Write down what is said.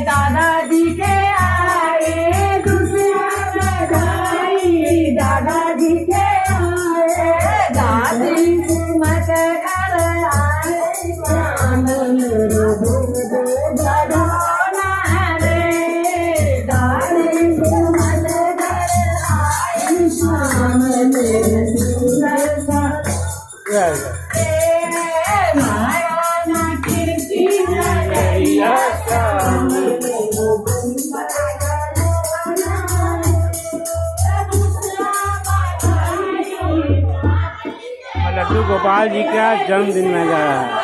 दादाजी के आए दूसरा बधाई दादाजी के आए दादी मत कर आए आनंद बधाना रे दादी मत कर आए आनंद लड्डू गोपाल जी का जन्मदिन में जा रहा है।